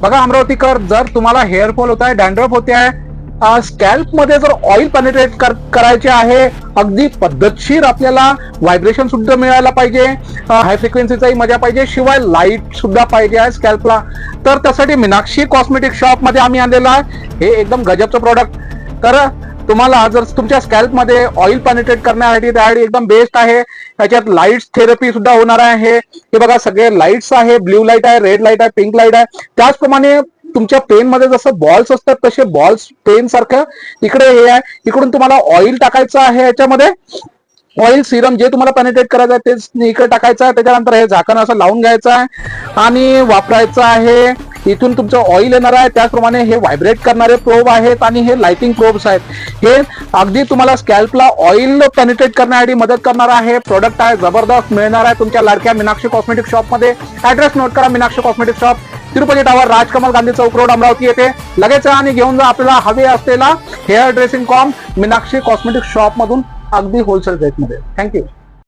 बघा अमरावतीकर, जर तुम्हाला हेअरफॉल होत आहे, डॅन्ड्रफ होते आहे, स्कॅल्प मध्ये जर ऑइल पेनिट्रेट करायचे आहे, अगदी पद्धतशीर आपल्याला व्हायब्रेशन सुद्धा मिळायला पाहिजे, हाय फ्रिक्वेन्सीचाही मजा पाहिजे, शिवाय लाईट सुद्धा पाहिजे आहे स्कॅल्पला, तर त्यासाठी मीनाक्षी कॉस्मेटिक शॉप मध्ये आम्ही आणलेलं आहे हे एकदम गजबचं प्रोडक्ट. तर तुम्हाला जर तुमच्या स्कॅल्प मध्ये ऑइल पेनिट्रेट करण्यासाठी त्यासाठी एकदम बेस्ट आहे. त्याच्यात लाईट्स थेरपी सुद्धा होणार आहे. हे बघा सगळे लाईट्स आहे, ब्ल्यू लाईट आहे, रेड लाईट आहे, पिंक लाईट आहे. त्याचप्रमाणे तुमच्या पेन मध्ये जसं बॉल्स असतात तसे बॉल्स पेन सारखं इकडे हे आहे. इकडून तुम्हाला ऑइल टाकायचं आहे, याच्यामध्ये ऑइल सिरम जे तुम्हाला पेनिट्रेट करायचं आहे तेच इकडे टाकायचं आहे. त्याच्यानंतर हे झाकण असं लावून घ्यायचं आहे आणि वापरायचं आहे. इथून तुमचं ऑइल येणार आहे. त्याचप्रमाणे हे व्हायब्रेट करणारे प्रोब आहेत आणि हे लाइटिंग प्रोब्स आहेत. हे अगदी तुम्हाला स्कॅल्पला ऑइल पेनिट्रेट करण्यासाठी मदत करणार आहे. प्रोडक्ट आहे जबरदस्त, मिळणार आहे तुमच्या लाडक्या मीनाक्षी कॉस्मेटिक शॉप मध्ये. ऍड्रेस नोट करा, Meenakshi cosmetic shop, Tirupati tower, Rajkamal Gandhi Chowk road, Amravati येथे. लगेच आणि घेऊन जा आपल्याला हवे असलेला hair dressing comb Meenakshi cosmetic shop मधून अगदी होलसेल रेट मध्ये. थँक्यू.